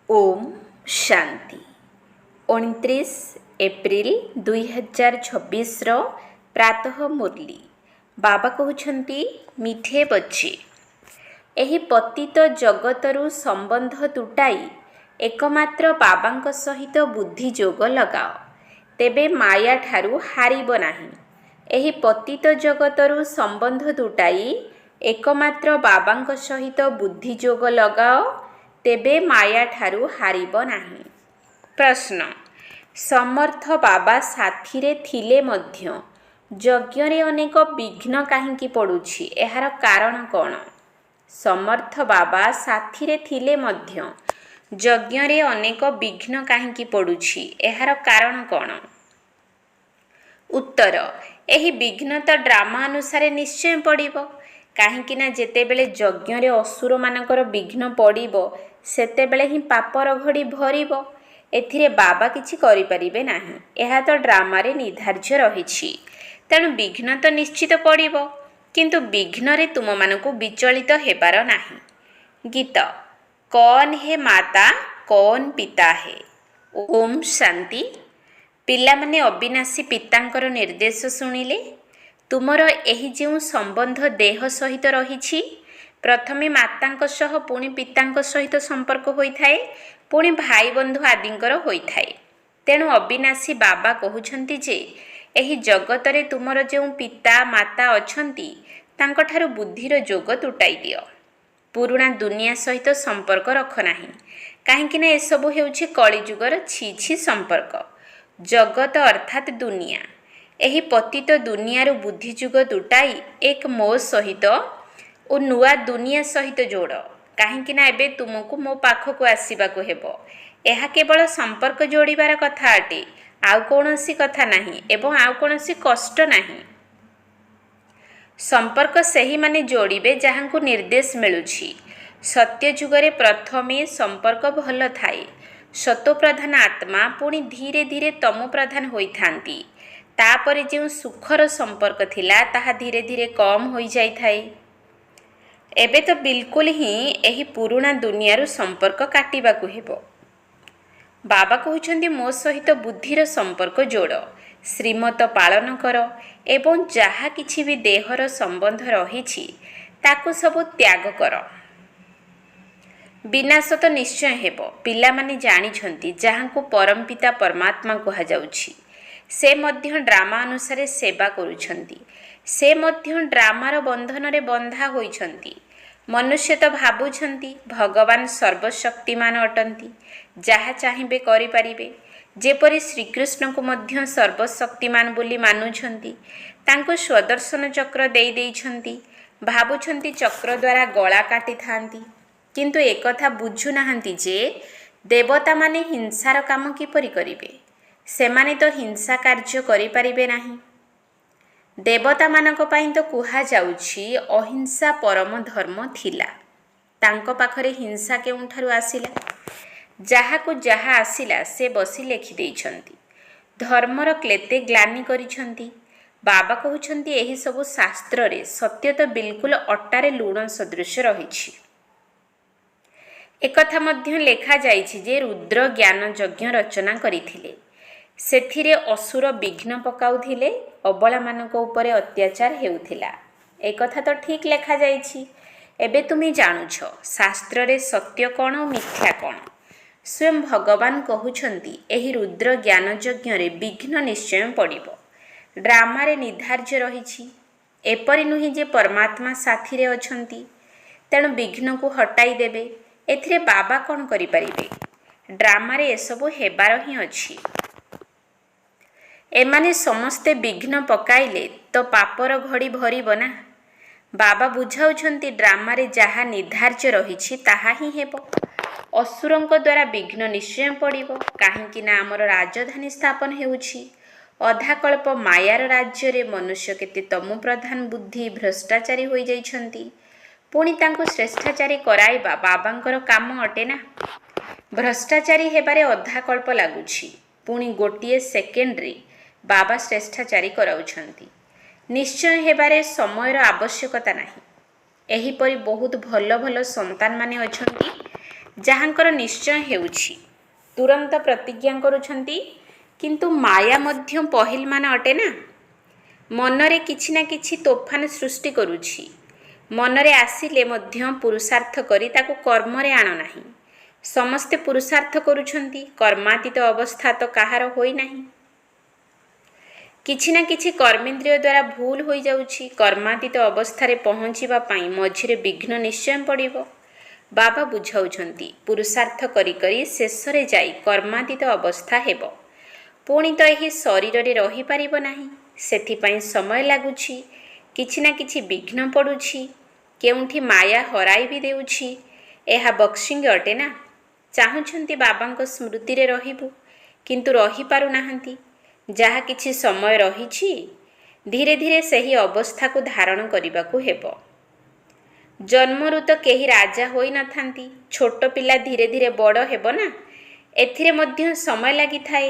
Om Shanti 29 April 2026 प्रातः मुरली बाबा कहउछंती मिठे बच्चे एही पतित जगतरु संबंध तुटाई एकमात्र बाबांक सहित बुद्धि जोग लगाओ तेबे माया ठारू हारिब नाही। एही पतित जगतरु संबंध तुटाई एकमात्र बाबांक सहित बुद्धि जोग लगाओ तेबे माया ठारू हारिब नाही। प्रश्न समर्थ बाबा साथीरे थिले मध्य यज्ञरे अनेक विघ्न काहींकी पड़ुछि एहार कारण कौन? समर्थ बाबा साथीरे थिले मध्य यज्ञरे अनेक विघ्न काहींकी पड़ुछि एहार कारण कौन? उत्तर एही विघ्न तो ड्रामा अनुसार निश्चय पड़िबो काहींकि ना जेतेबेले यज्ञरे असुर मानकर विघ्न पड़िबो सेतेबेले ही पापर घड़ी भरिबो। एथिरे बाबा किछि करि परिबे नाही। एहा तो ड्रामारे निर्धार्य रहिछि। तेणु विघ्न तो निश्चित पड़िबो किंतु विघ्नरे तुम मानकु विचलित हेबार नाही। गीत कौन है माता कौन पिता है। ओम शांति। पिला माने अविनाशी पितांकर निर्देश शुणिले तुमर एही जेउ संबंध देह सहित रहिछि प्रथमे मातांक सह पुणी पितांक सहित संपर्क होइथाए पुणी भाई बंधु आदिंकर होइथाए। तेणु अविनाशी बाबा कहउछंती जे एही जगतरे तुमर जेउ पिता माता अछंती तांकठारु बुद्धिर जोग तुटाई दियो। पुरुणा दुनिया सहित संपर्क रख नाही काहेकि ना एसबु हेउछि कलिजुगर छी संपर्क। जगत अर्थात दुनिया एही पतित दुनियारू बुद्धिजुग तुटाई एक मो सहित ओ नुआ दुनिया सहित जोड़ काहेकि ना एबे तुमको मो पाखकु आसीबाकु हेबो। एहा केवल संपर्क जोड़िबार कथा अटे आउ कोनोसी कथा नाही एवं आउ कोनोसी कष्ट नाही। संपर्क सही माने जोड़िबे जहांकु निर्देश मिलुछि। सत्य जुगरे प्रथमे संपर्क भल थाए। सतो प्रधान आत्मा पुणी धीरे धीरे तमो प्रधान होइथांती तापरे जो सुखर संपर्क थिला ताहा धीरे धीरे कम होई जाई थाए। एबे तो बिल्कुल ही एही पुरुणा दुनियारू संपर्क काटिबाकु हेबो। बाबा कहउछंती मो सहित बुद्धिर संपर्क जोड़ श्रीमत पालन कर एवं जहा किछि भी देहर संबंध रहिछि ताकु सब त्याग कर। विनाश तो निश्चय हेबो। पिला माने जानिछंती जहांकु परमपिता परमात्मा कहा जाउछि से मध्य ड्रामा अनुसार सेवा करुछंती। से मध्य ड्रामार बंधन रे बंधा होइछंती। मनुष्य तो भाबुछंती भगवान सर्वशक्तिमान अटंती जहा चाहिबे करि परिबे। जेपरि श्रीकृष्ण को मध्य सर्वशक्तिमान बोली मानुछंती तांको स्वदर्शन चक्र देई देइछंती भाबुछंती चक्र द्वारा गला काटी थांती किंतु एकथा बुझु नाहंती जे देवता माने हिंसार काम किपरि करिबे। सेमाने तो हिंसा कार्य करि परिबे नाही। देवता मानक पाई तो कुहा जाउछि अहिंसा परम धर्म थिला। तांको पाखरे हिंसा केउंठारु आसिला। जाहाकु जहा आसिला से बसी लेखि देइछंती। धर्मर क्लेते ग्लानि करिछंती। बाबा कहउछंती एही सबु शास्त्र रे सत्य तो बिल्कुल अट्टारे लूण सदृश रहिछि। एकथा मध्य लेखा जाइछि जे रुद्र ज्ञान यज्ञ रचना करिथिले। सेथिरे असुर विघ्न पकाउथिले अबला मानक उपरे अत्याचार हेउथिला। एकथा तो ठीक लेखा जाइछि। एबे तुमी जानुछ शास्त्र रे सत्य कोन मिथ्या कोन। स्वयं भगवान कहउछंती एही रुद्र ज्ञान यज्ञ रे विघ्न निश्चय पड़िबो। ड्रामा रे निर्धार्य रहिछि। एपरि नुहि जे परमात्मा साथी रे अछंती तेणु विघ्न को हटाई देबे। एथिरे बाबा कोन करि परिबे। ड्रामा रे एसबु हेबार ही अछि। एमाने समस्ते विघ्न पकाइले तो पापर घड़ी भरिब ना। बाबा बुझाउछंती ड्रामा रे जहा निर्धार्य रहिछि ताहा ही हेबो। असुरंक द्वारा विघ्न निश्चय पड़िबो काहेकि ना हमर राजधानी स्थापन हेउछि। अधाकल्प मायार राज्य रे मनुष्य केते तमो प्रधान बुद्धि भ्रष्टाचारी होई जाइछंती। पुणी तांको श्रेष्ठाचारी कराइबा बाबांकर काम अटे ना। भ्रष्टाचारी हेबारे अधाकल्प लागुछि पुणी गोटिए सेकेंड रे बाबा श्रेष्ठाचारी कराउछंती। निश्चय हेबारे समयर आवश्यकता नाही। एहीपरि बहुत भल भल संतान माने अछंती ଯାହାଙ୍କର ନିଶ୍ଚୟ ହେଉଛି ତୁରନ୍ତ ପ୍ରତିଜ୍ଞା କରୁଛନ୍ତି। କିନ୍ତୁ ମାୟା ମଧ୍ୟ ପହିଲମାନ ଅଟେ ନା। ମନରେ କିଛି ନା କିଛି ତୋଫାନ ସୃଷ୍ଟି କରୁଛି। ମନରେ ଆସିଲେ ମଧ୍ୟ ପୁରୁଷାର୍ଥ କରି ତାକୁ କର୍ମରେ ଆଣ ନାହିଁ। ସମସ୍ତେ ପୁରୁଷାର୍ଥ କରୁଛନ୍ତି, କର୍ମାତୀତ ଅବସ୍ଥା ତ କାହାର ହୋଇନାହିଁ। କିଛି ନା କିଛି କର୍ମେନ୍ଦ୍ରିୟ ଦ୍ୱାରା ଭୁଲ ହୋଇଯାଉଛି। କର୍ମାତୀତ ଅବସ୍ଥାରେ ପହଞ୍ଚିବା ପାଇଁ ମଝିରେ ବିଘ୍ନ ନିଶ୍ଚୟ ପଡ଼ିବ। ବାବା ବୁଝାଉଛନ୍ତି, ପୁରୁଷାର୍ଥ କରି କରି ଶେଷରେ ଯାଇ କର୍ମାତୀତ ଅବସ୍ଥା ହେବ। ପୁଣି ତ ଏହି ଶରୀରରେ ରହିପାରିବ ନାହିଁ। ସେଥିପାଇଁ ସମୟ ଲାଗୁଛି, କିଛି ନା କିଛି ବିଘ୍ନ ପଡ଼ୁଛି, କେଉଁଠି ମାୟା ହରାଇ ବି ଦେଉଛି। ଏହା ବକ୍ସିଙ୍ଗ ଅଟେ ନା। ଚାହୁଁଛନ୍ତି ବାବାଙ୍କ ସ୍ମୃତିରେ ରହିବୁ, କିନ୍ତୁ ରହିପାରୁନାହାନ୍ତି। ଯାହା କିଛି ସମୟ ରହିଛି, ଧୀରେ ଧୀରେ ସେହି ଅବସ୍ଥାକୁ ଧାରଣ କରିବାକୁ ହେବ। ଜନ୍ମରୁ ତ କେହି ରାଜା ହୋଇନଥାନ୍ତି। ଛୋଟ ପିଲା ଧୀରେ ଧୀରେ ବଡ଼ ହେବ ନା। ଏଥିରେ ମଧ୍ୟ ସମୟ ଲାଗିଥାଏ।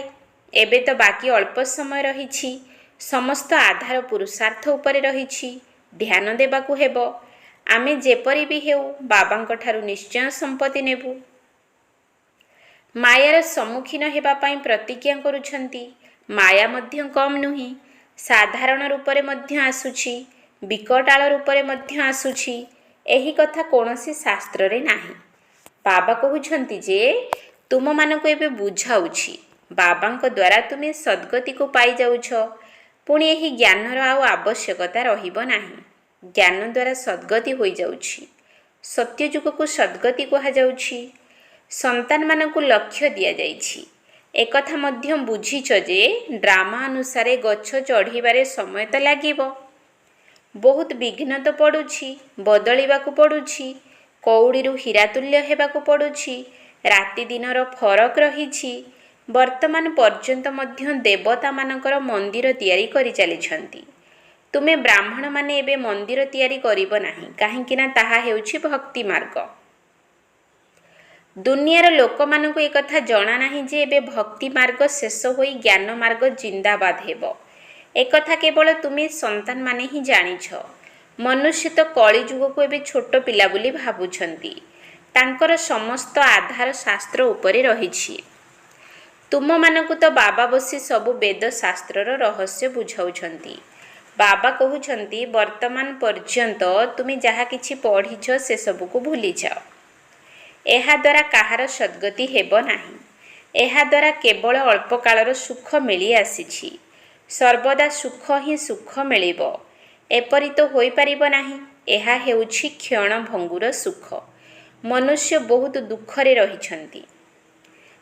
ଏବେ ତ ବାକି ଅଳ୍ପ ସମୟ ରହିଛି। ସମସ୍ତ ଆଧାର ପୁରୁଷାର୍ଥ ଉପରେ ରହିଛି। ଧ୍ୟାନ ଦେବାକୁ ହେବ। ଆମେ ଯେପରି ବି ହେଉ ବାବାଙ୍କ ଠାରୁ ନିଶ୍ଚୟ ସମ୍ପତ୍ତି ନେବୁ। ମାୟାର ସମ୍ମୁଖୀନ ହେବା ପାଇଁ ପ୍ରତିଜ୍ଞା କରୁଛନ୍ତି। ମାୟା ମଧ୍ୟ କମ୍ ନୁହେଁ। ସାଧାରଣ ରୂପରେ ମଧ୍ୟ ଆସୁଛି, ବିକଟାଳ ରୂପରେ ମଧ୍ୟ ଆସୁଛି। ଏହି କଥା କୌଣସି ଶାସ୍ତ୍ରରେ ନାହିଁ। ବାବା କହୁଛନ୍ତି ଯେ ତୁମମାନଙ୍କୁ ଏବେ ବୁଝାଉଛି, ବାବାଙ୍କ ଦ୍ୱାରା ତୁମେ ସଦ୍ଗତିକୁ ପାଇଯାଉଛ। ପୁଣି ଏହି ଜ୍ଞାନର ଆଉ ଆବଶ୍ୟକତା ରହିବ ନାହିଁ। ଜ୍ଞାନ ଦ୍ୱାରା ସଦ୍ଗତି ହୋଇଯାଉଛି। ସତ୍ୟଯୁଗକୁ ସଦ୍ଗତି କୁହାଯାଉଛି। ସନ୍ତାନମାନଙ୍କୁ ଲକ୍ଷ୍ୟ ଦିଆଯାଇଛି। ଏକଥା ମଧ୍ୟ ବୁଝିଛ ଯେ ଡ୍ରାମା ଅନୁସାରେ ଗଛ ଚଢ଼ିବାରେ ସମୟ ତ ଲାଗିବ। ବହୁତ ବିଘ୍ନ ତ ପଡ଼ୁଛି, ବଦଳିବାକୁ ପଡ଼ୁଛି। କଉଡ଼ିରୁ ହୀରାତୁଲ୍ୟ ହେବାକୁ ପଡ଼ୁଛି। ରାତି ଦିନର ଫରକ ରହିଛି। ବର୍ତ୍ତମାନ ପର୍ଯ୍ୟନ୍ତ ମଧ୍ୟ ଦେବତାମାନଙ୍କର ମନ୍ଦିର ତିଆରି କରିଚାଲିଛନ୍ତି। ତୁମେ ବ୍ରାହ୍ମଣମାନେ ଏବେ ମନ୍ଦିର ତିଆରି କରିବ ନାହିଁ, କାହିଁକି ନା ତାହା ହେଉଛି ଭକ୍ତି ମାର୍ଗ। ଦୁନିଆର ଲୋକମାନଙ୍କୁ ଏକଥା ଜଣା ନାହିଁ ଯେ ଏବେ ଭକ୍ତି ମାର୍ଗ ଶେଷ ହୋଇ ଜ୍ଞାନ ମାର୍ଗ ଜିନ୍ଦାବାଦ ହେବ। ଏକଥା କେବଳ ତୁମେ ସନ୍ତାନମାନେ ହିଁ ଜାଣିଛ। ମନୁଷ୍ୟ ତ କଳିଯୁଗକୁ ଏବେ ଛୋଟ ପିଲା ବୋଲି ଭାବୁଛନ୍ତି। ତାଙ୍କର ସମସ୍ତ ଆଧାର ଶାସ୍ତ୍ର ଉପରେ ରହିଛି। ତୁମମାନଙ୍କୁ ତ ବାବା ବସି ସବୁ ବେଦ ଶାସ୍ତ୍ରର ରହସ୍ୟ ବୁଝାଉଛନ୍ତି। ବାବା କହୁଛନ୍ତି, ବର୍ତ୍ତମାନ ପର୍ଯ୍ୟନ୍ତ ତୁମେ ଯାହା କିଛି ପଢ଼ିଛ ସେସବୁକୁ ଭୁଲିଯାଅ। ଏହାଦ୍ୱାରା କାହାର ସଦ୍ଗତି ହେବ ନାହିଁ। ଏହାଦ୍ୱାରା କେବଳ ଅଳ୍ପକାଳର ସୁଖ ମିଳି ଆସିଛି। ସର୍ବଦା ସୁଖ ହିଁ ସୁଖ ମିଳିବ, ଏପରି ତ ହୋଇପାରିବ ନାହିଁ। ଏହା ହେଉଛି କ୍ଷଣଭଙ୍ଗୁର ସୁଖ। ମନୁଷ୍ୟ ବହୁତ ଦୁଃଖରେ ରହିଛନ୍ତି।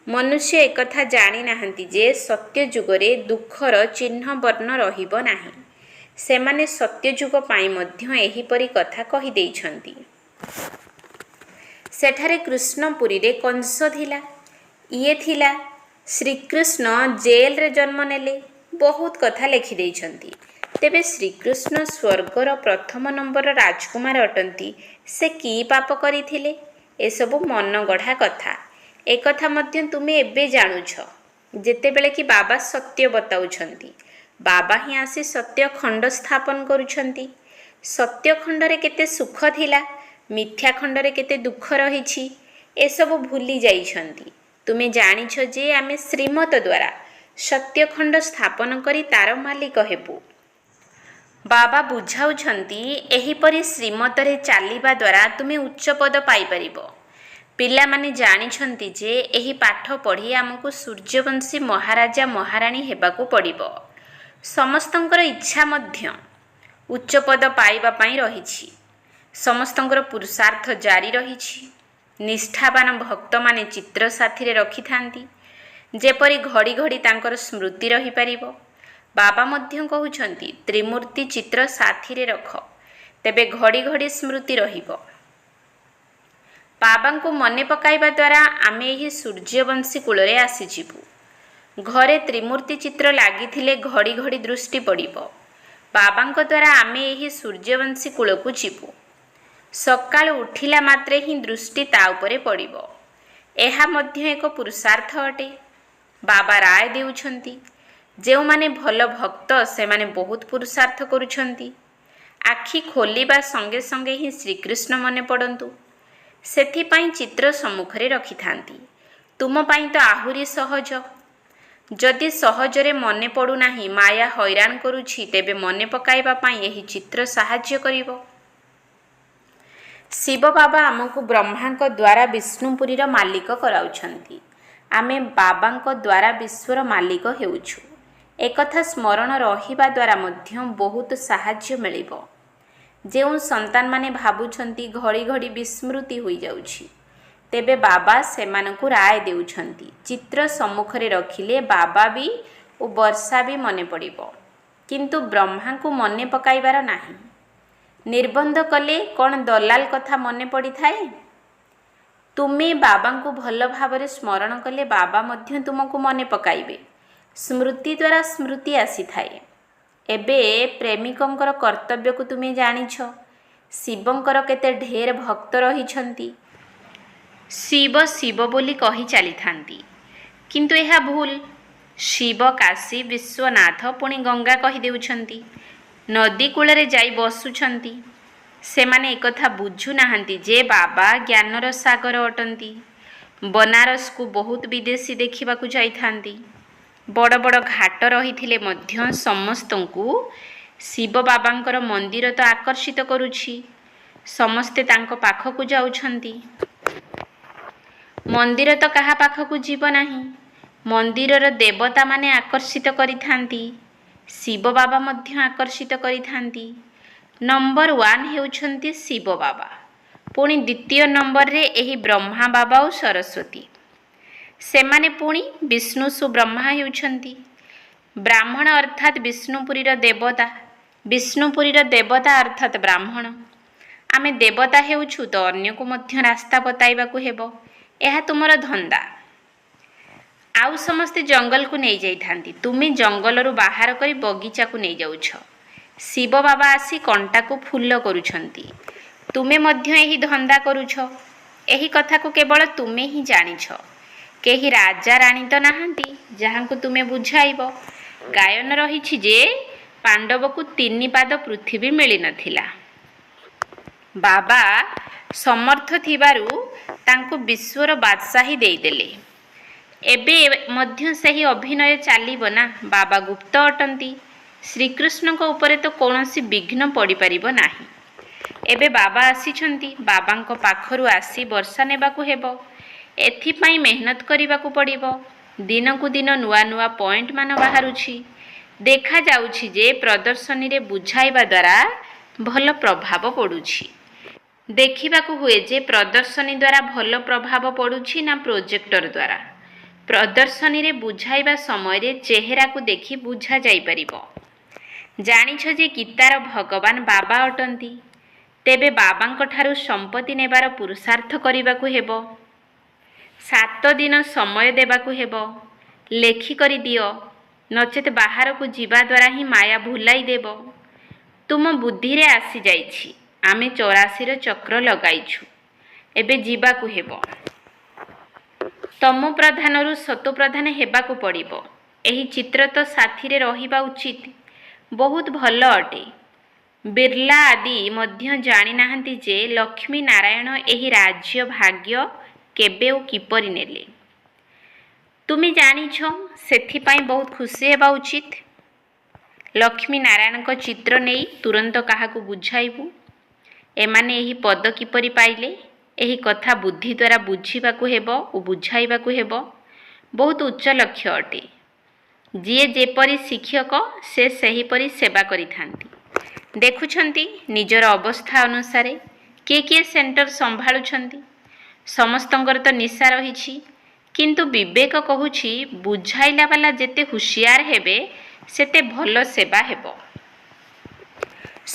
ମନୁଷ୍ୟ ଏକଥା ଜାଣିନାହାନ୍ତି ଯେ ସତ୍ୟଯୁଗରେ ଦୁଃଖର ଚିହ୍ନ ବର୍ଣ୍ଣ ରହିବ ନାହିଁ। ସେମାନେ ସତ୍ୟଯୁଗ ପାଇଁ ମଧ୍ୟ ଏହିପରି କଥା କହିଦେଇଛନ୍ତି। ସେଠାରେ କୃଷ୍ଣପୁରୀରେ କଂସ ଥିଲା, ଇଏ ଥିଲା। ଶ୍ରୀକୃଷ୍ଣ ଜେଲରେ ଜନ୍ମ ନେଲେ। ବହୁତ କଥା ଲେଖିଦେଇଛନ୍ତି। ତେବେ ଶ୍ରୀକୃଷ୍ଣ ସ୍ୱର୍ଗର ପ୍ରଥମ ନମ୍ବର ରାଜକୁମାର ଅଟନ୍ତି। ସେ କି ପାପ କରିଥିଲେ? ଏସବୁ ମନଗଢ଼ା କଥା। ଏକଥା ମଧ୍ୟ ତୁମେ ଏବେ ଜାଣୁଛ, ଯେତେବେଳେ କି ବାବା ସତ୍ୟ ବତାଉଛନ୍ତି। ବାବା ହିଁ ଆସି ସତ୍ୟ ଖଣ୍ଡ ସ୍ଥାପନ କରୁଛନ୍ତି। ସତ୍ୟ ଖଣ୍ଡରେ କେତେ ସୁଖ ଥିଲା, ମିଥ୍ୟା ଖଣ୍ଡରେ କେତେ ଦୁଃଖ ରହିଛି, ଏସବୁ ଭୁଲି ଯାଇଛନ୍ତି। ତୁମେ ଜାଣିଛ ଯେ ଆମେ ଶ୍ରୀମତ ଦ୍ୱାରା ସତ୍ୟଖଣ୍ଡ ସ୍ଥାପନ କରି ତାର ମାଲିକ ହେବୁ। ବାବା ବୁଝାଉଛନ୍ତି, ଏହିପରି ଶ୍ରୀମତରେ ଚାଲିବା ଦ୍ୱାରା ତୁମେ ଉଚ୍ଚ ପଦ ପାଇପାରିବ। ପିଲାମାନେ ଜାଣିଛନ୍ତି ଯେ ଏହି ପାଠ ପଢ଼ି ଆମକୁ ସୂର୍ଯ୍ୟବଂଶୀ ମହାରାଜା ମହାରାଣୀ ହେବାକୁ ପଡ଼ିବ। ସମସ୍ତଙ୍କର ଇଚ୍ଛା ମଧ୍ୟ ଉଚ୍ଚ ପଦ ପାଇବା ପାଇଁ ରହିଛି। ସମସ୍ତଙ୍କର ପୁରୁଷାର୍ଥ ଜାରି ରହିଛି। ନିଷ୍ଠାବାନ ଭକ୍ତମାନେ ଚିତ୍ର ସାଥିରେ ରଖିଥାନ୍ତି, ଯେପରି ଘଡ଼ି ଘଡ଼ି ତାଙ୍କର ସ୍ମୃତି ରହିପାରିବ। ବାବା ମଧ୍ୟ କହୁଛନ୍ତି, ତ୍ରିମୂର୍ତ୍ତି ଚିତ୍ର ସାଥିରେ ରଖ, ତେବେ ଘଡ଼ି ଘଡ଼ି ସ୍ମୃତି ରହିବ। ବାବାଙ୍କୁ ମନେ ପକାଇବା ଦ୍ୱାରା ଆମେ ଏହି ସୂର୍ଯ୍ୟବଂଶୀ କୂଳରେ ଆସିଯିବୁ। ଘରେ ତ୍ରିମୂର୍ତ୍ତି ଚିତ୍ର ଲାଗିଥିଲେ ଘଡ଼ି ଘଡ଼ି ଦୃଷ୍ଟି ପଡ଼ିବ। ବାବାଙ୍କ ଦ୍ୱାରା ଆମେ ଏହି ସୂର୍ଯ୍ୟବଂଶୀ କୂଳକୁ ଯିବୁ। ସକାଳୁ ଉଠିଲା ମାତ୍ରେ ହିଁ ଦୃଷ୍ଟି ତା ଉପରେ ପଡ଼ିବ। ଏହା ମଧ୍ୟ ଏକ ପୁରୁଷାର୍ଥ ଅଟେ। ବାବା ରାୟ ଦେଉଛନ୍ତି, ଯେଉଁମାନେ ଭଲ ଭକ୍ତ ସେମାନେ ବହୁତ ପୁରୁଷାର୍ଥ କରୁଛନ୍ତି। ଆଖି ଖୋଲିବା ସଙ୍ଗେ ସଙ୍ଗେ ହିଁ ଶ୍ରୀକୃଷ୍ଣ ମନେ ପଡ଼ନ୍ତୁ। ସେଥିପାଇଁ ଚିତ୍ର ସମ୍ମୁଖରେ ରଖିଥାନ୍ତି। ତୁମ ପାଇଁ ତ ଆହୁରି ସହଜ। ଯଦି ସହଜରେ ମନେ ପଡ଼ୁନାହିଁ, ମାୟା ହଇରାଣ କରୁଛି, ତେବେ ମନେ ପକାଇବା ପାଇଁ ଏହି ଚିତ୍ର ସାହାଯ୍ୟ କରିବ। ଶିବ ବାବା ଆମକୁ ବ୍ରହ୍ମାଙ୍କ ଦ୍ୱାରା ବିଷ୍ଣୁପୁରୀର ମାଲିକ କରାଉଛନ୍ତି। ଆମେ ବାବାଙ୍କ ଦ୍ୱାରା ବିଶ୍ୱର ମାଲିକ ହେଉଛୁ। ଏକଥା ସ୍ମରଣ ରହିବା ଦ୍ୱାରା ମଧ୍ୟ ବହୁତ ସାହାଯ୍ୟ ମିଳିବ। ଯେଉଁ ସନ୍ତାନମାନେ ଭାବୁଛନ୍ତି ଘଡ଼ି ଘଡ଼ି ବିସ୍ମୃତି ହୋଇଯାଉଛି, ତେବେ ବାବା ସେମାନଙ୍କୁ ରାୟ ଦେଉଛନ୍ତି, ଚିତ୍ର ସମ୍ମୁଖରେ ରଖିଲେ ବାବା ବି ଓ ବର୍ଷା ବି ମନେ ପଡ଼ିବ, କିନ୍ତୁ ବ୍ରହ୍ମାଙ୍କୁ ମନେ ପକାଇବାର ନାହିଁ। ନିର୍ବନ୍ଧ କଲେ କ'ଣ ଦଲାଲ କଥା ମନେ ପଡ଼ିଥାଏ? ତୁମେ ବାବାଙ୍କୁ ଭଲ ଭାବରେ ସ୍ମରଣ କଲେ ବାବା ମଧ୍ୟ ତୁମକୁ ମନେ ପକାଇବେ। ସ୍ମୃତି ଦ୍ୱାରା ସ୍ମୃତି ଆସିଥାଏ। ଏବେ ପ୍ରେମିକଙ୍କର କର୍ତ୍ତବ୍ୟକୁ ତୁମେ ଜାଣିଛ। ଶିବଙ୍କର କେତେ ଢେର ଭକ୍ତ ରହିଛନ୍ତି। ଶିବ ଶିବ ବୋଲି କହି ଚାଲିଥାନ୍ତି, କିନ୍ତୁ ଏହା ଭୁଲ। ଶିବ କାଶୀ ବିଶ୍ୱନାଥ ପୁଣି ଗଙ୍ଗା କହିଦେଉଛନ୍ତି, ନଦୀ କୂଳରେ ଯାଇ ବସୁଛନ୍ତି। ସେମାନେ ଏକଥା ବୁଝୁନାହାନ୍ତି ଯେ ବାବା ଜ୍ଞାନର ସାଗର ଅଟନ୍ତି। ବନାରସକୁ ବହୁତ ବିଦେଶୀ ଦେଖିବାକୁ ଯାଇଥାନ୍ତି। ବଡ଼ ବଡ଼ ଘାଟ ରହିଥିଲେ ମଧ୍ୟ ସମସ୍ତଙ୍କୁ ଶିବ ବାବାଙ୍କର ମନ୍ଦିର ତ ଆକର୍ଷିତ କରୁଛି। ସମସ୍ତେ ତାଙ୍କ ପାଖକୁ ଯାଉଛନ୍ତି। ମନ୍ଦିର ତ କାହା ପାଖକୁ ଯିବ ନାହିଁ। ମନ୍ଦିରର ଦେବତାମାନେ ଆକର୍ଷିତ କରିଥାନ୍ତି। ଶିବ ବାବା ମଧ୍ୟ ଆକର୍ଷିତ କରିଥାନ୍ତି। ନମ୍ବର 1 ହେଉଛନ୍ତି ଶିବ ବାବା। ପୁଣି ଦ୍ୱିତୀୟ ନମ୍ବରରେ ଏହି ବ୍ରହ୍ମା ବାବା ଓ ସରସ୍ୱତୀ। ସେମାନେ ପୁଣି ବିଷ୍ଣୁ ସୁବ୍ରହ୍ମା ହେଉଛନ୍ତି। ବ୍ରାହ୍ମଣ ଅର୍ଥାତ୍ ବିଷ୍ଣୁପୁରୀର ଦେବତା। ବିଷ୍ଣୁପୁରୀର ଦେବତା ଅର୍ଥାତ୍ ବ୍ରାହ୍ମଣ। ଆମେ ଦେବତା ହେଉଛୁ ତ ଅନ୍ୟକୁ ମଧ୍ୟ ରାସ୍ତା ବତାଇବାକୁ ହେବ। ଏହା ତୁମର ଧନ୍ଦା। ଆଉ ସମସ୍ତେ ଜଙ୍ଗଲକୁ ନେଇଯାଇଥାନ୍ତି, ତୁମେ ଜଙ୍ଗଲରୁ ବାହାର କରି ବଗିଚାକୁ ନେଇଯାଉଛ। ଶିବ ବାବା ଆସି କଣ୍ଟାକୁ ଫୁଲ କରୁଛନ୍ତି। ତୁମେ ମଧ୍ୟ ଏହି ଧନ୍ଦା କରୁଛ। ଏହି କଥାକୁ କେବଳ ତୁମେ ହିଁ ଜାଣିଛ। କେହି ରାଜା ରାଣୀ ତ ନାହାନ୍ତି ଯାହାଙ୍କୁ ତୁମେ ବୁଝାଇବ। ଗାୟନ ରହିଛି ଯେ ପାଣ୍ଡବକୁ 3 ପାଦ ପୃଥିବୀ ମିଳିନଥିଲା। ବାବା ସମର୍ଥ ଥିବାରୁ ତାଙ୍କୁ ବିଶ୍ୱର ବାଦଶାହୀ ଦେଇଦେଲେ। ଏବେ ମଧ୍ୟ ସେହି ଅଭିନୟ ଚାଲିବ ନା। ବାବା ଗୁପ୍ତ ଅଟନ୍ତି। ଶ୍ରୀକୃଷ୍ଣଙ୍କ ଉପରେ ତ କୌଣସି ବିଘ୍ନ ପଡ଼ିପାରିବ ନାହିଁ। ଏବେ ବାବା ଆସିଛନ୍ତି। ବାବାଙ୍କ ପାଖରୁ ଆସି ବର୍ଷା ନେବାକୁ ହେବ। ଏଥିପାଇଁ ମେହନତ କରିବାକୁ ପଡ଼ିବ। ଦିନକୁ ଦିନ ନୂଆ ନୂଆ ପଏଣ୍ଟମାନ ବାହାରୁଛି। ଦେଖାଯାଉଛି ଯେ ପ୍ରଦର୍ଶନୀରେ ବୁଝାଇବା ଦ୍ୱାରା ଭଲ ପ୍ରଭାବ ପଡ଼ୁଛି। ଦେଖିବାକୁ ହୁଏ ଯେ ପ୍ରଦର୍ଶନୀ ଦ୍ୱାରା ଭଲ ପ୍ରଭାବ ପଡ଼ୁଛି ନା ପ୍ରୋଜେକ୍ଟର ଦ୍ୱାରା। ପ୍ରଦର୍ଶନୀରେ ବୁଝାଇବା ସମୟରେ ଚେହେରାକୁ ଦେଖି ବୁଝାଯାଇପାରିବ। ଜାଣିଛ ଯେ ଗୀତାର ଭଗବାନ ବାବା ଅଟନ୍ତି। ତେବେ ବାବାଙ୍କ ଠାରୁ ସମ୍ପତ୍ତି ନେବାର ପୁରୁଷାର୍ଥ କରିବାକୁ ହେବ। 7 ଦିନ ସମୟ ଦେବାକୁ ହେବ। ଲେଖିକରି ଦିଅ, ନଚେତ୍ ବାହାରକୁ ଯିବା ଦ୍ୱାରା ହିଁ ମାୟା ଭୁଲାଇ ଦେବ। ତୁମ ବୁଦ୍ଧିରେ ଆସିଯାଇଛି। ଆମେ 84ର ଚକ୍ର ଲଗାଇଛୁ। ଏବେ ଯିବାକୁ ହେବ। ତମ ପ୍ରଧାନରୁ ସତୋପ୍ରଧାନ ହେବାକୁ ପଡ଼ିବ। ଏହି ଚିତ୍ର ତ ସାଥିରେ ରହିବା ଉଚିତ। ବହୁତ ଭଲ ଅଟେ। ବିର୍ଲା ଆଦି ମଧ୍ୟ ଜାଣିନାହାନ୍ତି ଯେ ଲକ୍ଷ୍ମୀ ନାରାୟଣ ଏହି ରାଜ୍ୟ ଭାଗ୍ୟ କେବେ ଓ କିପରି ନେଲେ। ତୁମେ ଜାଣିଛ, ସେଥିପାଇଁ ବହୁତ ଖୁସି ହେବା ଉଚିତ। ଲକ୍ଷ୍ମୀ ନାରାୟଣଙ୍କ ଚିତ୍ର ନେଇ ତୁରନ୍ତ କାହାକୁ ବୁଝାଇବୁ। ଏମାନେ ଏହି ପଦ କିପରି ପାଇଲେ, ଏହି କଥା ବୁଦ୍ଧି ଦ୍ୱାରା ବୁଝିବାକୁ ହେବ ଓ ବୁଝାଇବାକୁ ହେବ। ବହୁତ ଉଚ୍ଚ ଲକ୍ଷ୍ୟ ଅଟେ। ଯିଏ ଯେପରି ଶିକ୍ଷକ ସେ ସେହିପରି ସେବା କରିଥାନ୍ତି। ଦେଖୁଛନ୍ତି ନିଜର ଅବସ୍ଥା ଅନୁସାରେ କିଏ କିଏ ସେଣ୍ଟର ସମ୍ଭାଳୁଛନ୍ତି। ସମସ୍ତଙ୍କର ତ ନିଶା ରହିଛି, କିନ୍ତୁ ବିବେକ କହୁଛି ବୁଝାଇଲା ବାଲା ଯେତେ ହୁସିଆର ହେବେ ସେତେ ଭଲ ସେବା ହେବ।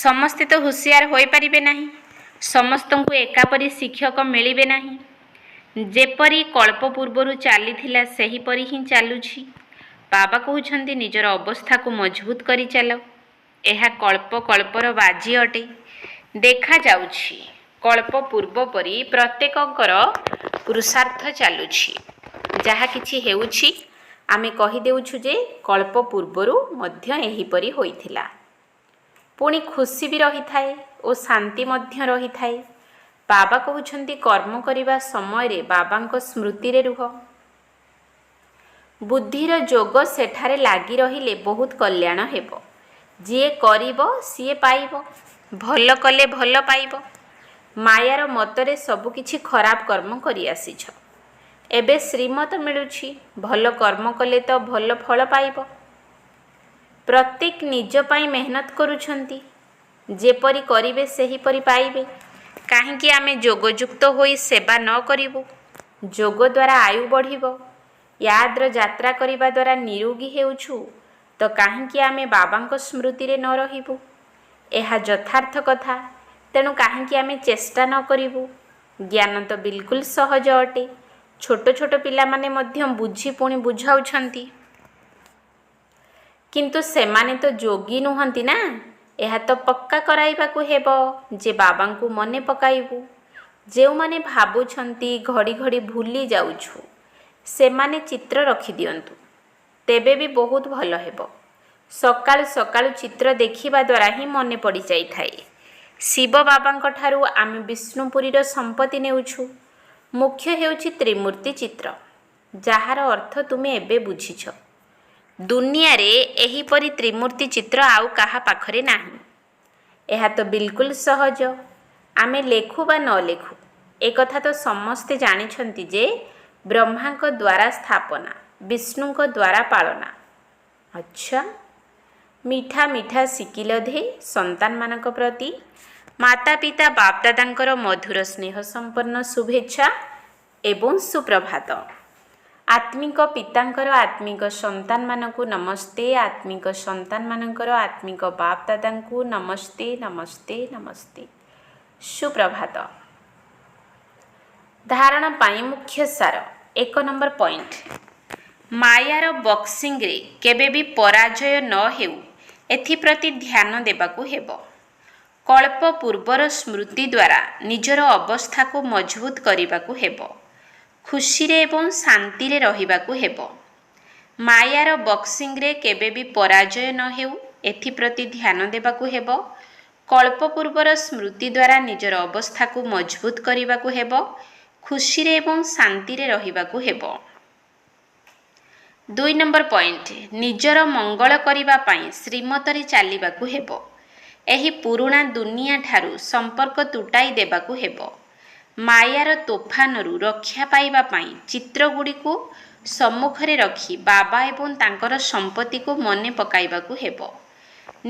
ସମସ୍ତେ ତ ହୁସିଆର ହୋଇପାରିବେ ନାହିଁ। ସମସ୍ତଙ୍କୁ ଏକାପରି ଶିକ୍ଷକ ମିଳିବେ ନାହିଁ। ଯେପରି କଳ୍ପ ପୂର୍ବରୁ ଚାଲିଥିଲା ସେହିପରି ହିଁ ଚାଲୁଛି। ବାବା କହୁଛନ୍ତି ନିଜର ଅବସ୍ଥାକୁ ମଜବୁତ କରି ଚାଲ। ଏହା କଳ୍ପ କଳ୍ପର ବାଜି ଅଟେ। ଦେଖାଯାଉଛି କଳ୍ପ ପୂର୍ବ ପରି ପ୍ରତ୍ୟେକଙ୍କର ପୁରୁଷାର୍ଥ ଚାଲୁଛି। ଯାହା କିଛି ହେଉଛି ଆମେ କହିଦେଉଛୁ ଯେ କଳ୍ପ ପୂର୍ବରୁ ମଧ୍ୟ ଏହିପରି ହୋଇଥିଲା। ପୁଣି ଖୁସି ବି ରହିଥାଏ ଓ ଶାନ୍ତି ମଧ୍ୟ ରହିଥାଏ। ବାବା କହୁଛନ୍ତି କର୍ମ କରିବା ସମୟରେ ବାବାଙ୍କ ସ୍ମୃତିରେ ରୁହ। ବୁଦ୍ଧିର ଯୋଗ ସେଠାରେ ଲାଗି ରହିଲେ ବହୁତ କଲ୍ୟାଣ ହେବ। ଯିଏ କରିବ ସିଏ ପାଇବ, ଭଲ କଲେ ଭଲ ପାଇବ। ମାୟାର ମତରେ ସବୁକିଛି ଖରାପ କର୍ମ କରି ଆସିଛ। ଏବେ ଶ୍ରୀମତ ମିଳୁଛି, ଭଲ କର୍ମ କଲେ ତ ଭଲ ଫଳ ପାଇବ। ପ୍ରତ୍ୟେକ ନିଜ ପାଇଁ ମେହନତ କରୁଛନ୍ତି, ଯେପରି କରିବେ ସେହିପରି ପାଇବେ। କାହିଁକି ଆମେ ଯୋଗଯୁକ୍ତ ହୋଇ ସେବା ନ କରିବୁ? ଯୋଗ ଦ୍ୱାରା ଆୟୁ ବଢ଼ିବ। ୟାଦ୍ର ଯାତ୍ରା କରିବା ଦ୍ୱାରା ନିରୋଗୀ ହେଉଛୁ, ତ କାହିଁକି ଆମେ ବାବାଙ୍କ ସ୍ମୃତିରେ ନ ରହିବୁ? ଏହା ଯଥାର୍ଥ କଥା। ତେଣୁ କାହିଁକି ଆମେ ଚେଷ୍ଟା ନ କରିବୁ? ଜ୍ଞାନ ତ ବିଲକୁଲ ସହଜ ଅଟେ। ଛୋଟ ଛୋଟ ପିଲାମାନେ ମଧ୍ୟ ବୁଝି ପୁଣି ବୁଝାଉଛନ୍ତି। କିନ୍ତୁ ସେମାନେ ତ ଯୋଗୀ ନୁହନ୍ତି ନା। ଏହା ତ ପକ୍କା କରାଇବାକୁ ହେବ ଯେ ବାବାଙ୍କୁ ମନେ ପକାଇବୁ। ଯେଉଁମାନେ ଭାବୁଛନ୍ତି ଘଡ଼ି ଘଡ଼ି ଭୁଲି ଯାଉଛୁ, ସେମାନେ ଚିତ୍ର ରଖିଦିଅନ୍ତୁ, ତେବେ ବି ବହୁତ ଭଲ ହେବ। ସକାଳୁ ସକାଳୁ ଚିତ୍ର ଦେଖିବା ଦ୍ୱାରା ହିଁ ମନେ ପଡ଼ିଯାଇଥାଏ। ଶିବ ବାବାଙ୍କ ଠାରୁ ଆମେ ବିଷ୍ଣୁପୁରୀର ସମ୍ପତ୍ତି ନେଉଛୁ। ମୁଖ୍ୟ ହେଉଛି ତ୍ରିମୂର୍ତ୍ତି ଚିତ୍ର, ଯାହାର ଅର୍ଥ ତୁମେ ଏବେ ବୁଝିଛ। ଦୁନିଆରେ ଏହିପରି ତ୍ରିମୂର୍ତ୍ତି ଚିତ୍ର ଆଉ କାହା ପାଖରେ ନାହିଁ। ଏହା ତ ବିଲକୁଲ ସହଜ। ଆମେ ଲେଖୁ ବା ନ ଲେଖୁ, ଏକଥା ତ ସମସ୍ତେ ଜାଣିଛନ୍ତି ଯେ ବ୍ରହ୍ମାଙ୍କ ଦ୍ୱାରା ସ୍ଥାପନା, ବିଷ୍ଣୁଙ୍କ ଦ୍ୱାରା ପାଳନା। ଆଚ୍ଛା, ମିଠା ମିଠା ଶିକିଲ ଧେ ସନ୍ତାନମାନଙ୍କ ପ୍ରତି ମାତା ପିତା ବାପଦାଦାଙ୍କର ମଧୁର ସ୍ନେହ ସମ୍ପନ୍ନ ଶୁଭେଚ୍ଛା ଏବଂ ସୁପ୍ରଭାତ। ଆତ୍ମିକ ପିତାଙ୍କର ଆତ୍ମିକ ସନ୍ତାନମାନଙ୍କୁ ନମସ୍ତେ। ଆତ୍ମିକ ସନ୍ତାନମାନଙ୍କର ଆତ୍ମିକ ବାପଦାଦାଙ୍କୁ ନମସ୍ତେ ନମସ୍ତେ ନମସ୍ତେ। ସୁପ୍ରଭାତ। ଧାରଣ ପାଇଁ ମୁଖ୍ୟ ସାର। 1 ନମ୍ବର ପଏଣ୍ଟ, ମାୟାର ବକ୍ସିଂରେ କେବେ ବି ପରାଜୟ ନ ହେଉ, ଏଥିପ୍ରତି ଧ୍ୟାନ ଦେବାକୁ ହେବ। କଳ୍ପ ପୂର୍ବର ସ୍ମୃତି ଦ୍ୱାରା ନିଜର ଅବସ୍ଥାକୁ ମଜବୁତ କରିବାକୁ ହେବ। ଖୁସିରେ ଏବଂ ଶାନ୍ତିରେ ରହିବାକୁ ହେବ। ମାୟାର ବକ୍ସିଂରେ କେବେ ବି ପରାଜୟ ନ ହେଉ, ଏଥିପ୍ରତି ଧ୍ୟାନ ଦେବାକୁ ହେବ। କଳ୍ପ ପୂର୍ବର ସ୍ମୃତି ଦ୍ୱାରା ନିଜର ଅବସ୍ଥାକୁ ମଜବୁତ କରିବାକୁ ହେବ। ଖୁସିରେ ଏବଂ ଶାନ୍ତିରେ ରହିବାକୁ ହେବ। 2 ନମ୍ବର ପଏଣ୍ଟ, ନିଜର ମଙ୍ଗଳ କରିବା ପାଇଁ ଶ୍ରୀମତରେ ଚାଲିବାକୁ ହେବ। ଏହି ପୁରୁଣା ଦୁନିଆ ଠାରୁ ସମ୍ପର୍କ ତୁଟାଇ ଦେବାକୁ ହେବ। ମାୟାର ତୋଫାନରୁ ରକ୍ଷା ପାଇବା ପାଇଁ ଚିତ୍ରଗୁଡ଼ିକୁ ସମ୍ମୁଖରେ ରଖି ବାବା ଏବଂ ତାଙ୍କର ସମ୍ପତ୍ତିକୁ ମନେ ପକାଇବାକୁ ହେବ।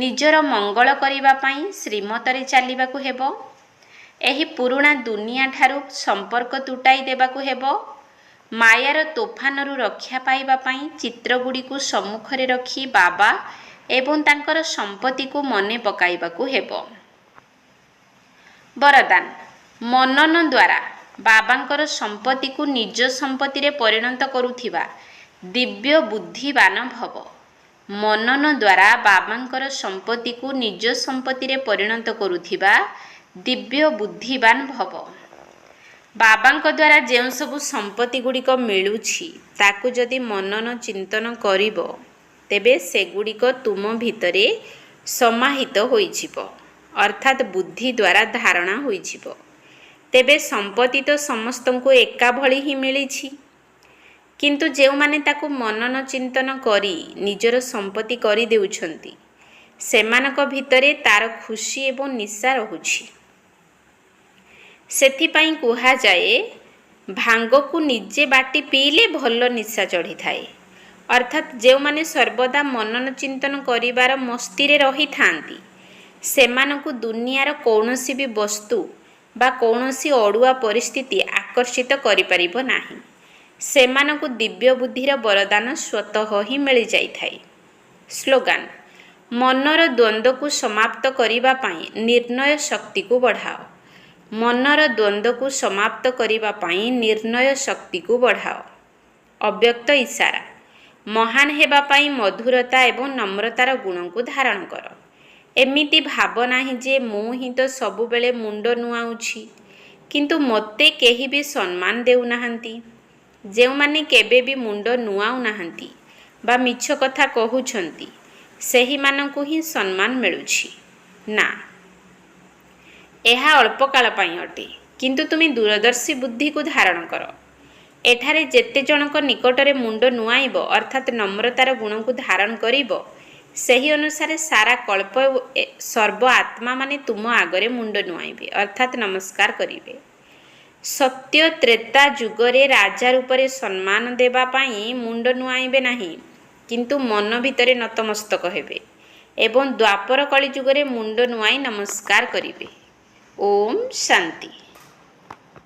ନିଜର ମଙ୍ଗଳ କରିବା ପାଇଁ ଶ୍ରୀମତରେ ଚାଲିବାକୁ ହେବ। ଏହି ପୁରୁଣା ଦୁନିଆ ଠାରୁ ସମ୍ପର୍କ ତୁଟାଇ ଦେବାକୁ ହେବ। ମାୟାର ତୋଫାନରୁ ରକ୍ଷା ପାଇବା ପାଇଁ ଚିତ୍ରଗୁଡ଼ିକୁ ସମ୍ମୁଖରେ ରଖି ବାବା ଏବଂ ତାଙ୍କର ସମ୍ପତ୍ତିକୁ ମନେ ପକାଇବାକୁ ହେବ। ବରଦାନ, ମନନ ଦ୍ୱାରା ବାବାଙ୍କର ସମ୍ପତ୍ତିକୁ ନିଜ ସମ୍ପତ୍ତିରେ ପରିଣତ କରୁଥିବା ଦିବ୍ୟ ବୁଦ୍ଧିବାନ ଭବ। ମନନ ଦ୍ୱାରା ବାବାଙ୍କର ସମ୍ପତ୍ତିକୁ ନିଜ ସମ୍ପତ୍ତିରେ ପରିଣତ କରୁଥିବା ଦିବ୍ୟ ବୁଦ୍ଧିବାନ ଭବ। ବାବାଙ୍କ ଦ୍ୱାରା ଯେଉଁ ସବୁ ସମ୍ପତ୍ତି ଗୁଡ଼ିକ ମିଳୁଛି, ତାକୁ ଯଦି ମନନ ଚିନ୍ତନ କରିବ, ତେବେ ସେଗୁଡ଼ିକ ତୁମ ଭିତରେ ସମାହିତ ହୋଇଯିବ, ଅର୍ଥାତ୍ ବୁଦ୍ଧି ଦ୍ୱାରା ଧାରଣା ହୋଇଯିବ। ତେବେ ସମ୍ପତ୍ତି ତ ସମସ୍ତଙ୍କୁ ଏକା ଭଳି ହିଁ ମିଳିଛି, କିନ୍ତୁ ଯେଉଁମାନେ ତାକୁ ମନନ ଚିନ୍ତନ କରି ନିଜର ସମ୍ପତ୍ତି କରିଦେଉଛନ୍ତି, ସେମାନଙ୍କ ଭିତରେ ତାର ଖୁସି ଏବଂ ନିଶା ରହୁଛି। ସେଥିପାଇଁ କୁହାଯାଏ, ଭାଙ୍ଗକୁ ନିଜେ ବାଟି ପିଇଲେ ଭଲ ନିଶା ଚଢ଼ିଥାଏ। ଅର୍ଥାତ୍ ଯେଉଁମାନେ ସର୍ବଦା ମନନ ଚିନ୍ତନ କରିବାର ମସ୍ତିରେ ରହିଥାନ୍ତି, ସେମାନଙ୍କୁ ଦୁନିଆର କୌଣସି ବି ବସ୍ତୁ ବା କୌଣସି ଅଡ଼ୁଆ ପରିସ୍ଥିତି ଆକର୍ଷିତ କରିପାରିବ ନାହିଁ। ସେମାନଙ୍କୁ ଦିବ୍ୟ ବୁଦ୍ଧିର ବରଦାନ ସ୍ୱତଃ ହିଁ ମିଳିଯାଇଥାଏ। ସ୍ଲୋଗାନ, ମନର ଦ୍ୱନ୍ଦ୍ୱକୁ ସମାପ୍ତ କରିବା ପାଇଁ ନିର୍ଣ୍ଣୟ ଶକ୍ତିକୁ ବଢ଼ାଅ। ମନର ଦ୍ୱନ୍ଦ୍ୱକୁ ସମାପ୍ତ କରିବା ପାଇଁ ନିର୍ଣ୍ଣୟ ଶକ୍ତିକୁ ବଢ଼ାଅ। ଅବ୍ୟକ୍ତ ଇସାରା, ମହାନ ହେବା ପାଇଁ ମଧୁରତା ଏବଂ ନମ୍ରତାର ଗୁଣକୁ ଧାରଣ କର। ଏମିତି ଭାବ ନାହିଁ ଯେ ମୁଁ ହିଁ ତ ସବୁବେଳେ ମୁଣ୍ଡ ନୁଆଉଛି, କିନ୍ତୁ ମୋତେ କେହି ବି ସମ୍ମାନ ଦେଉନାହାନ୍ତି। ଯେଉଁମାନେ କେବେ ବି ମୁଣ୍ଡ ନୁଆଉ ନାହାନ୍ତି ବା ମିଛ କଥା କହୁଛନ୍ତି, ସେହିମାନଙ୍କୁ ହିଁ ସମ୍ମାନ ମିଳୁଛି। ନା, ଏହା ଅଳ୍ପକାଳ ପାଇଁ ଅଟେ। କିନ୍ତୁ ତୁମେ ଦୂରଦର୍ଶୀ ବୁଦ୍ଧିକୁ ଧାରଣ କର। ଏଠାରେ ଯେତେ ଜଣଙ୍କ ନିକଟରେ ମୁଣ୍ଡ ନୁଆଁଇବ ଅର୍ଥାତ୍ ନମ୍ରତାର ଗୁଣକୁ ଧାରଣ କରିବ, ସେହି ଅନୁସାରେ ସାରା କଳ୍ପ ସର୍ବ ଆତ୍ମାମାନେ ତୁମ ଆଗରେ ମୁଣ୍ଡ ନୁଆଁଇବେ ଅର୍ଥାତ୍ ନମସ୍କାର କରିବେ। ସତ୍ୟ ତ୍ରେତା ଯୁଗରେ ରାଜା ରୂପରେ ସମ୍ମାନ ଦେବା ପାଇଁ ମୁଣ୍ଡ ନୁଆଁଇବେ ନାହିଁ, କିନ୍ତୁ ମନ ଭିତରେ ନତମସ୍ତକ ହେବେ ଏବଂ ଦ୍ୱାପର କଳି ଯୁଗରେ ମୁଣ୍ଡ ନୁଆଁଇ ନମସ୍କାର କରିବେ। ଓମ୍ ଶାନ୍ତି।